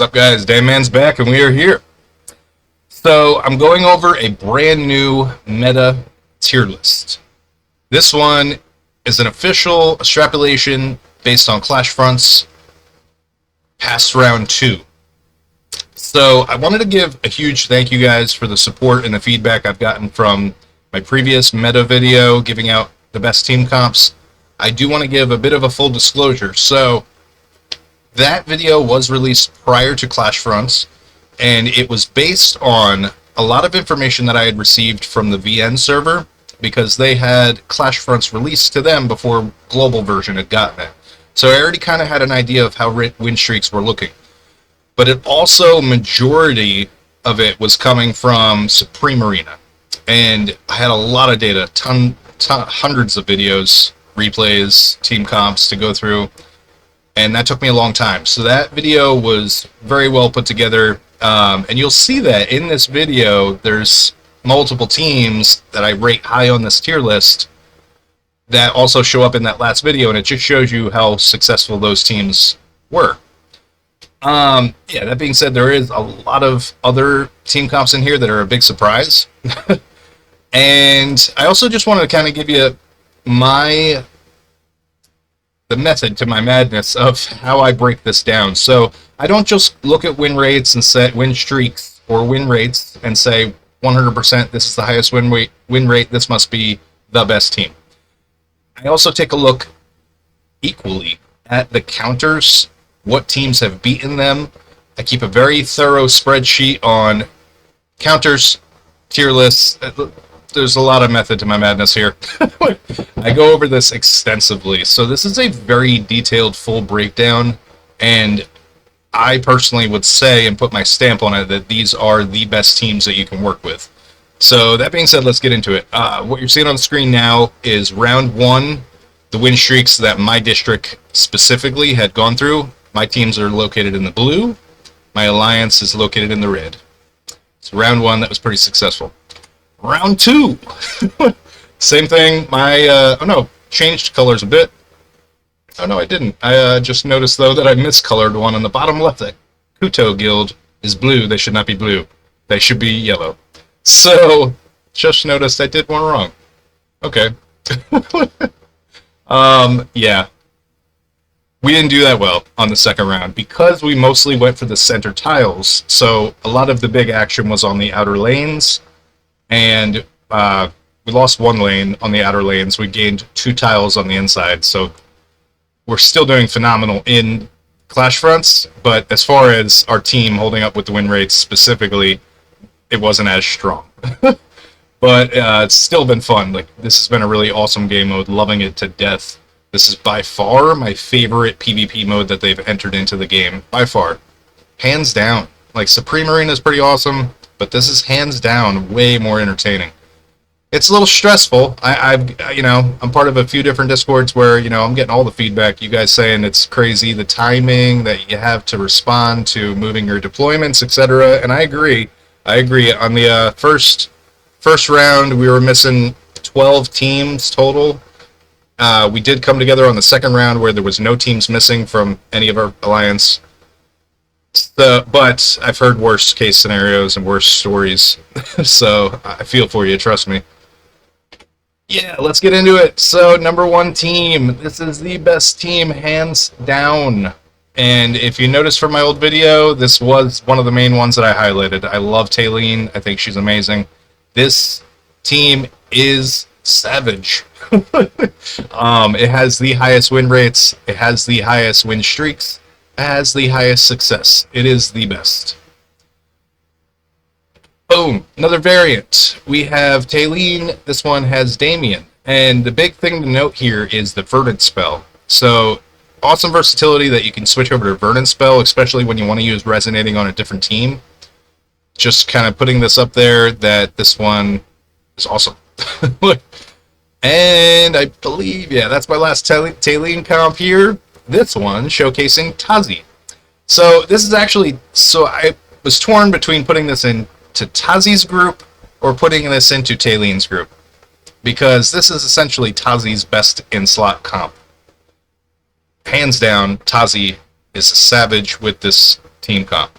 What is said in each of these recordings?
What's up, guys? Man's back, and we are here. So I'm going over a brand new meta tier list. This one is an official extrapolation based on ClashFronts past round 2. So I wanted to give a huge thank you guys for the support and the feedback I've gotten from my previous meta video giving out the best team comps. I do want to give a bit of a full disclosure. So that video was released prior to ClashFronts, and it was based on a lot of information that I had received from the VN server, because they had ClashFronts released to them before global version had gotten it. So I already kind of had an idea of how win streaks were looking. But it also, majority of it was coming from Supreme Arena. And I had a lot of data, hundreds of videos, replays, team comps to go through. And that took me a long time. So that video was very well put together. And you'll see that in this video, there's multiple teams that I rate high on this tier list that also show up in that last video, and it just shows you how successful those teams were. Yeah, that being said, there is a lot of other team comps in here that are a big surprise. And I also just wanted to kind of give you the method to my madness of how I break this down. So I don't just look at win rates and set win streaks or win rates and say 100% this is the highest win rate, this must be the best team. I also take a look equally at the counters, what teams have beaten them. I keep a very thorough spreadsheet on counters, tier lists. There's a lot of method to my madness here. I go over this extensively. So this is a very detailed, full breakdown, and I personally would say and put my stamp on it that these are the best teams that you can work with. So that being said, let's get into it. What you're seeing on the screen now is round 1, the win streaks that my district specifically had gone through. My teams are located in the blue. My alliance is located in the red. So round 1, that was pretty successful. Round 2, same thing. Changed colors a bit. Oh no, I didn't. I just noticed though that I miscolored one on the bottom left. That Kuto Guild is blue. They should not be blue. They should be yellow. So just noticed I did one wrong. Okay. Yeah. We didn't do that well on the second round because we mostly went for the center tiles. So a lot of the big action was on the outer lanes. And we lost 1 lane on the outer lanes. We gained 2 tiles on the inside. So we're still doing phenomenal in ClashFronts. But as far as our team holding up with the win rates specifically, it wasn't as strong. But it's still been fun. Like, this has been a really awesome game mode. Loving it to death. This is by far my favorite PvP mode that they've entered into the game. By far. Hands down. Like, Supreme Arena is pretty awesome, but this is hands down way more entertaining. It's a little stressful. I'm part of a few different Discords where, I'm getting all the feedback. You guys saying it's crazy, the timing that you have to respond to moving your deployments, etc. And I agree. On the first round, we were missing 12 teams total. We did come together on the second round where there was no teams missing from any of our alliance. But I've heard worst case scenarios and worse stories, so I feel for you, trust me. Yeah, let's get into it. So, number 1 team. This is the best team, hands down. And if you notice from my old video, this was one of the main ones that I highlighted. I love Taylene. I think she's amazing. This team is savage. It has the highest win rates. It has the highest win streaks. Has the highest success. It is the best. Boom. Another variant. We have Taylene. This one has Damien. And the big thing to note here is the Verdant spell. So, awesome versatility that you can switch over to Verdant spell, especially when you want to use Resonating on a different team. Just kind of putting this up there that this one is awesome. And I believe, yeah, that's my last Taylene comp here. This one showcasing Tazi. So this is actually, I was torn between putting this into Tazi's group or putting this into Taylene's group, because this is essentially Tazi's best in-slot comp. Hands down, Tazi is a savage with this team comp.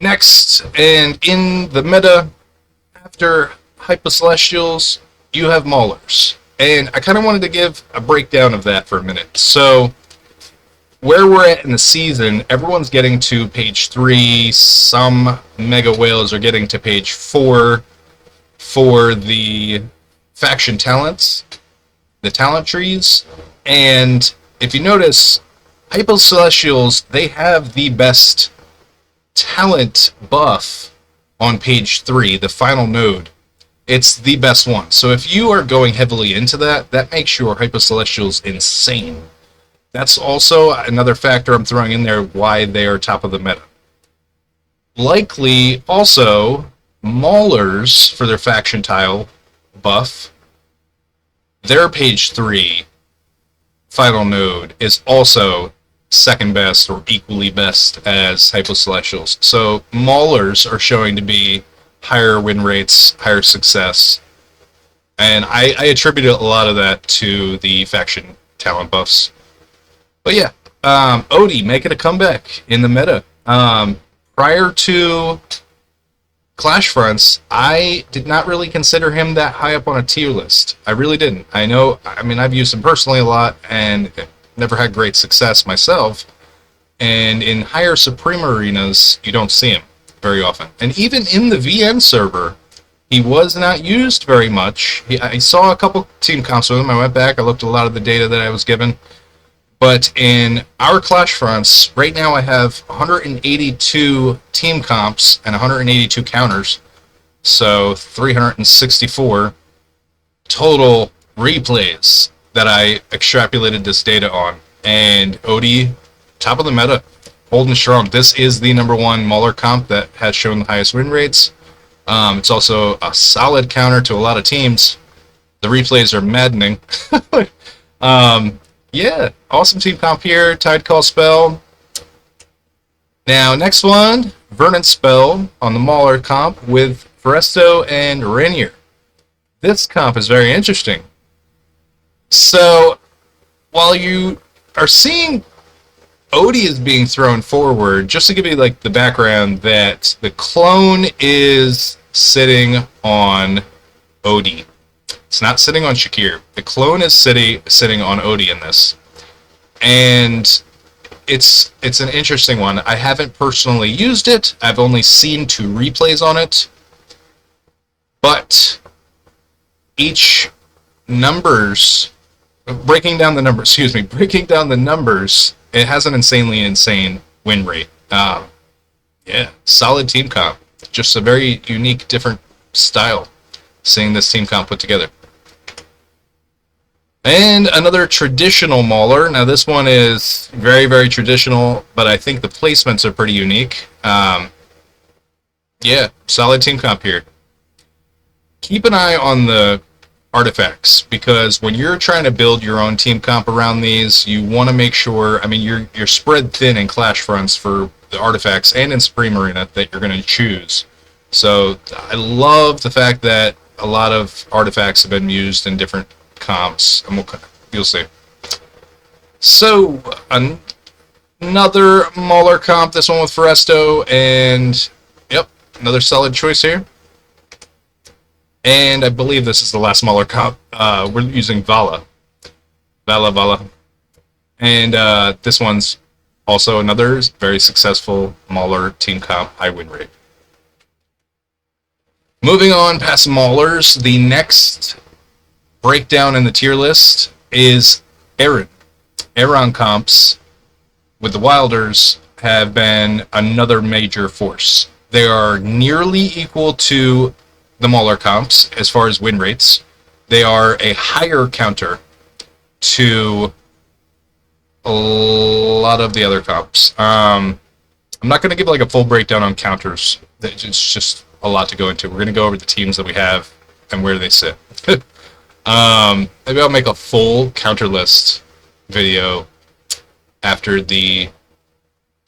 Next, and in the meta, after Hypocelestials, you have Maulers. And I kind of wanted to give a breakdown of that for a minute. So, where we're at in the season, everyone's getting to page 3. Some Mega Whales are getting to page 4 for the faction talents, the talent trees. And if you notice, Hypocelestials, they have the best talent buff on page 3, the final node. It's the best one. So if you are going heavily into that, that makes your Hypocelestials insane. That's also another factor I'm throwing in there why they are top of the meta. Likely also Maulers for their faction tile buff. Their page 3 final node is also second best or equally best as Hypocelestials. So Maulers are showing to be higher win rates, higher success. And I attribute a lot of that to the faction talent buffs. But yeah, Odie making a comeback in the meta. Prior to ClashFronts, I did not really consider him that high up on a tier list. I really didn't. I mean, I've used him personally a lot and never had great success myself. And in higher Supreme arenas, you don't see him very often. And even in the VN server, he was not used very much. I saw a couple team comps with him. I went back, I looked at a lot of the data that I was given. But in our ClashFronts, right now I have 182 team comps and 182 counters. So 364 total replays that I extrapolated this data on. And Odie, top of the meta, holding strong. This is the #1 Mauler comp that has shown the highest win rates. It's also a solid counter to a lot of teams. The replays are maddening. Yeah, awesome team comp here. Tide Call Spell. Now, next one, Vernon Spell on the Mauler comp with Foresto and Rainier. This comp is very interesting. So, while you are seeing Odie is being thrown forward, just to give you like the background, that the clone is sitting on Odie. It's not sitting on Shakir. The clone is sitting on Odie in this. And it's an interesting one. I haven't personally used it. I've only seen 2 replays on it. But each numbers, breaking down the numbers, it has an insanely insane win rate. Yeah, solid team comp. Just a very unique, different style seeing this team comp put together. And another traditional Mauler. Now this one is very, very traditional, but I think the placements are pretty unique. Yeah, solid team comp here. Keep an eye on the artifacts, because when you're trying to build your own team comp around these, you want to make sure, I mean, you're spread thin in ClashFronts for the artifacts and in Supreme Arena that you're going to choose. So I love the fact that a lot of artifacts have been used in different comps, and you'll see. So another Mauler comp, this one with Foresto, and yep, another solid choice here. And I believe this is the last Mauler comp. We're using Vala. And this one's also another very successful Mauler team comp, high win rate. Moving on past Maulers, the next breakdown in the tier list is Aaron. Aaron comps with the Wilders have been another major force. They are nearly equal to the Mauler comps as far as win rates. They are a higher counter to a lot of the other comps. I'm not going to give like a full breakdown on counters. It's just a lot to go into. We're going to go over the teams that we have and where they sit. Maybe I'll make a full counter list video after the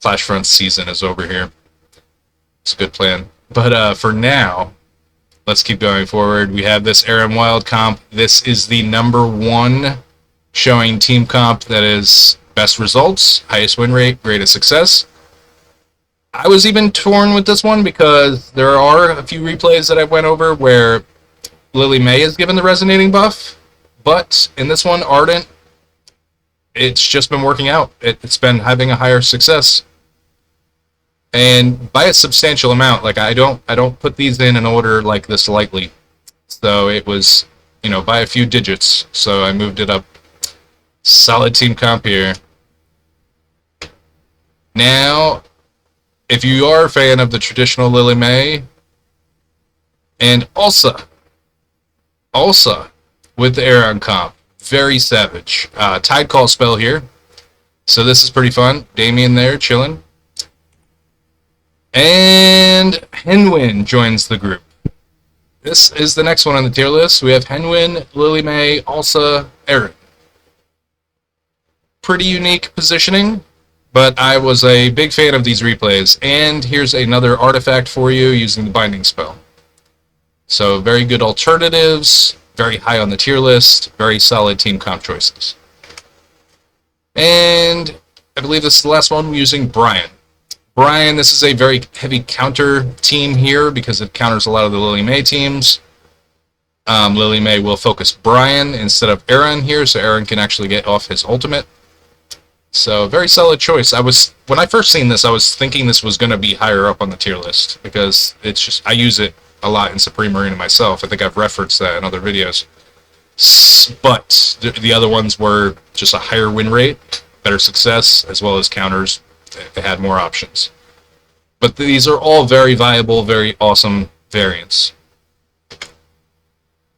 ClashFronts season is over here. It's a good plan. But for now, let's keep going forward. We have this Aaron Wild comp. This is the #1 showing team comp that has best results, highest win rate, greatest success. I was even torn with this one because there are a few replays that I went over where Lily May is given the resonating buff, but in this one, Ardent, it's just been working out. It's been having a higher success, and by a substantial amount. Like I don't put these in order like this lightly. So it was, by a few digits. So I moved it up. Solid team comp here. Now, if you are a fan of the traditional Lily May, and Ulsa with the Aeron comp, very savage. Tide Call spell here. So this is pretty fun. Damien there, chilling. And Henwin joins the group. This is the next one on the tier list. We have Henwin, Lily May, Ulsa, Aeron. Pretty unique positioning, but I was a big fan of these replays. And here's another artifact for you using the binding spell. So very good alternatives, very high on the tier list, very solid team comp choices. And I believe this is the last one using Brian. Brian, this is a very heavy counter team here because it counters a lot of the Lily May teams. Lily May will focus Brian instead of Aeron here, so Aeron can actually get off his ultimate. So very solid choice. When I first seen this, I was thinking this was going to be higher up on the tier list because it's just, I use it a lot in Supreme Arena myself. I think I've referenced that in other videos. But the other ones were just a higher win rate, better success, as well as counters. They had more options. But these are all very viable, very awesome variants.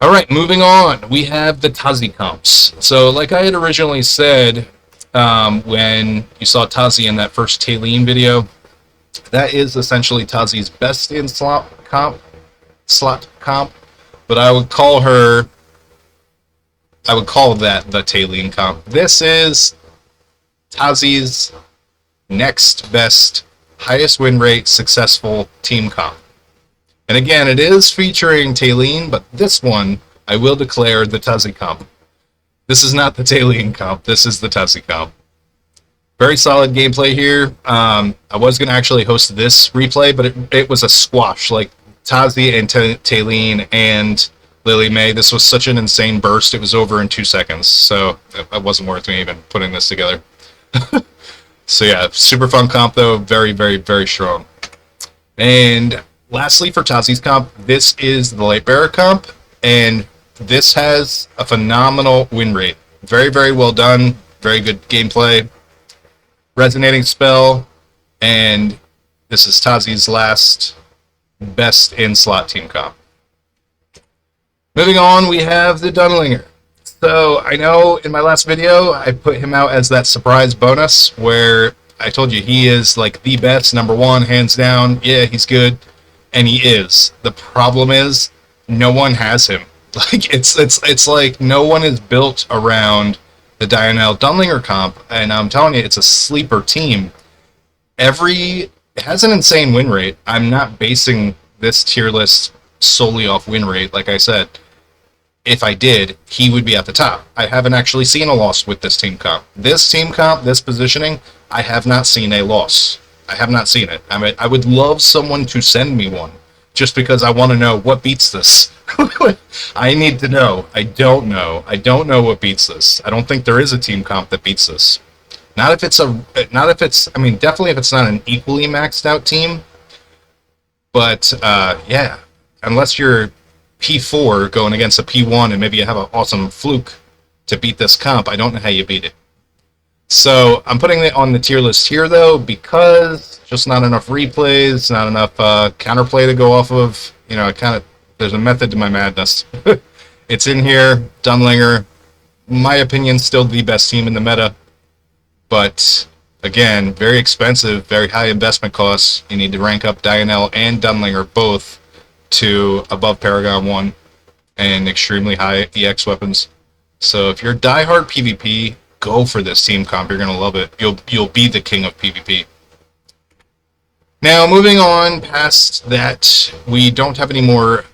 Alright, moving on. We have the Tazi comps. So like I had originally said, when you saw Tazi in that first Tailene video, that is essentially Tazi's best in slot comp, but I would call that the Tailene comp. This is Tazi's next best, highest win rate, successful team comp. And again, it is featuring Tailene, but this one, I will declare the Tazi comp. This is not the Tailene comp, this is the Tazi comp. Very solid gameplay here. I was going to actually host this replay, but it was a squash. Like Tazi and Tailene and Lily May, this was such an insane burst. It was over in 2 seconds, so it wasn't worth me even putting this together. So yeah, super fun comp though, very, very, very strong. And lastly for Tazi's comp, this is the Lightbearer comp, and this has a phenomenal win rate. Very, very well done, very good gameplay. Resonating spell, and this is Tazi's last best in slot team comp. Moving on, we have the Dunlinger. So I know in my last video I put him out as that surprise bonus where I told you he is like the best, number one, hands down. Yeah, he's good, and he is. The problem is no one has him. Like it's like no one is built around the Dianel Dunlinger comp, and I'm telling you, it's a sleeper team. It has an insane win rate. I'm not basing this tier list solely off win rate, like I said. If I did, he would be at the top. I haven't actually seen a loss with this team comp. This team comp, this positioning, I have not seen a loss. I have not seen it. I mean, I would love someone to send me one, just because I want to know what beats this. I need to know. I don't know. I don't know what beats this. I don't think there is a team comp that beats this. I mean, definitely if it's not an equally maxed out team. But, yeah, unless you're P4 going against a P1 and maybe you have an awesome fluke to beat this comp, I don't know how you beat it. So I'm putting it on the tier list here though because just not enough replays, not enough counterplay to go off of. There's a method to my madness. It's in here. Dunlinger, my opinion, still the best team in the meta, but again, very expensive, very high investment costs. You need to rank up Dianel and Dunlinger both to above Paragon 1 and extremely high EX weapons. So if you're diehard PvP, go for this team comp. You're gonna love it. You'll be the king of PvP. Now moving on past that, we don't have any more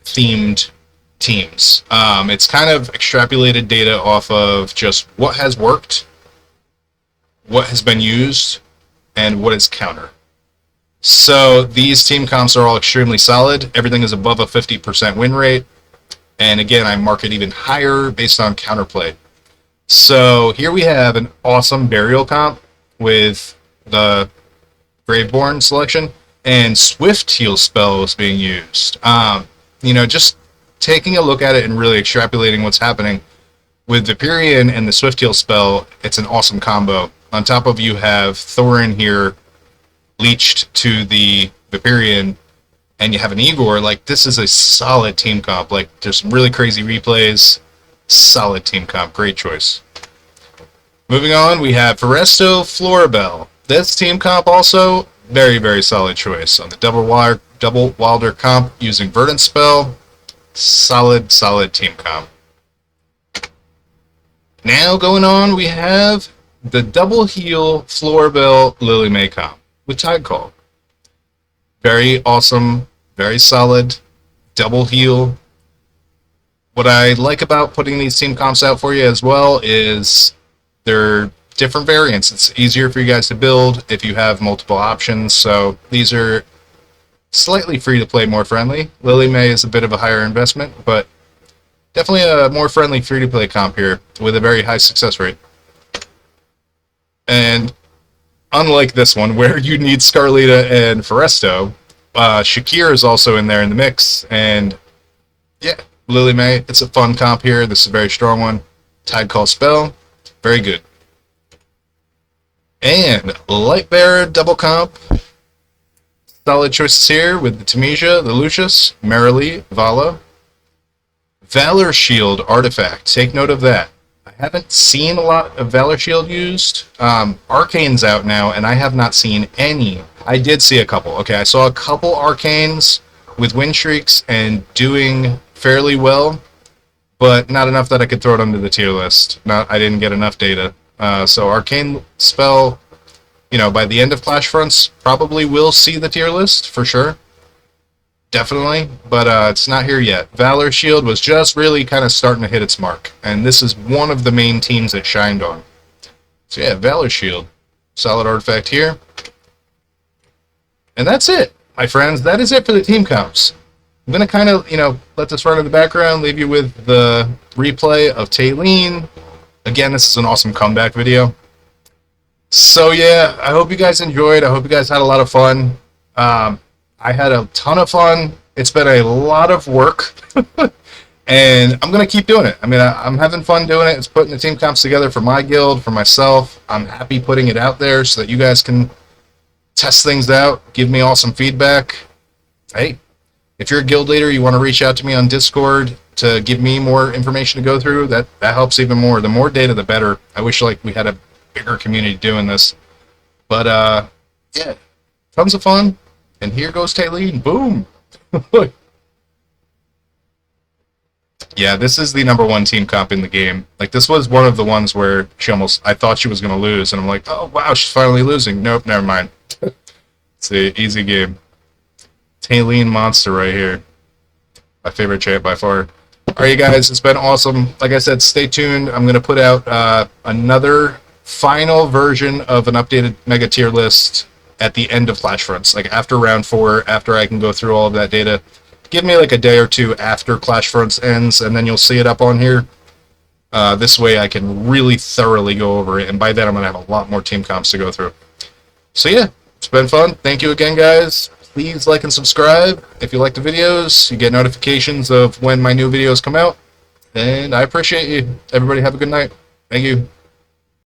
themed teams. It's kind of extrapolated data off of just what has worked what has been used and what is counter. So these team comps are all extremely solid. Everything is above a 50% win rate. And again, I mark it even higher based on counterplay. So here we have an awesome burial comp with the Graveborn selection, and Swift Heal spell is being used. Just taking a look at it and really extrapolating what's happening with Viperion and the Swift Heal spell, it's an awesome combo. On top of you have Thorin here leached to the Viperion, and you have an Igor. Like, this is a solid team comp. Like, there's some really crazy replays. Solid team comp. Great choice. Moving on, we have Foresto Floribel. This team comp also, very, very solid choice. On the double Wilder comp using Verdant spell, solid team comp. Now going on, we have the double heal Floribel Lily May comp with Tide Call. Very awesome, very solid, double heal. What I like about putting these team comps out for you as well is they're different variants. It's easier for you guys to build if you have multiple options. So these are slightly free to play, more friendly. Lily May is a bit of a higher investment, but definitely a more friendly free to play comp here with a very high success rate. And unlike this one where you need Scarlita and Foresto, Shakir is also in there in the mix. And yeah, Lily May, it's a fun comp here. This is a very strong one. Tide Call spell, very good. And Lightbearer double comp. Solid choices here with the Tamesia, the Lucius, Marilee, Vala. Valor Shield artifact. Take note of that. I haven't seen a lot of Valor Shield used. Arcane's out now, and I have not seen any. I did see a couple. Okay, I saw a couple Arcanes with win streaks and doing fairly well, but not enough that I could throw it under the tier list. I didn't get enough data. So Arcane spell, by the end of ClashFronts, probably will see the tier list, for sure. Definitely, but it's not here yet. Valor Shield was just really kind of starting to hit its mark, and this is one of the main teams it shined on. So yeah, Valor Shield. Solid artifact here. And that's it, my friends. That is it for the team comps. I'm going to kind of, let this run in the background, leave you with the replay of Taylene. Again, this is an awesome comeback video. So yeah, I hope you guys enjoyed. I hope you guys had a lot of fun. I had a ton of fun. It's been a lot of work. And I'm going to keep doing it. I mean, I'm having fun doing it. It's putting the team comps together for my guild, for myself. I'm happy putting it out there so that you guys can test things out, give me all some feedback. Hey, if you're a guild leader, you want to reach out to me on Discord to give me more information to go through, that helps even more. The more data, the better. I wish we had a bigger community doing this. But yeah, tons of fun. And here goes Taylene. Boom. Yeah, this is the #1 team comp in the game. This was one of the ones where I thought she was going to lose, and I'm like, oh wow, she's finally losing. Nope, never mind. It's an easy game. Taylene monster right here. My favorite champ by far. Alright, you guys, it's been awesome. Like I said, stay tuned. I'm going to put out another final version of an updated mega tier list at the end of ClashFronts. After round 4, after I can go through all of that data. Give me a day or two after ClashFronts ends, and then you'll see it up on here. This way I can really thoroughly go over it, and by then I'm going to have a lot more team comps to go through. So yeah, it's been fun. Thank you again, guys. Please like and subscribe if you like the videos. You get notifications of when my new videos come out. And I appreciate you. Everybody have a good night. Thank you.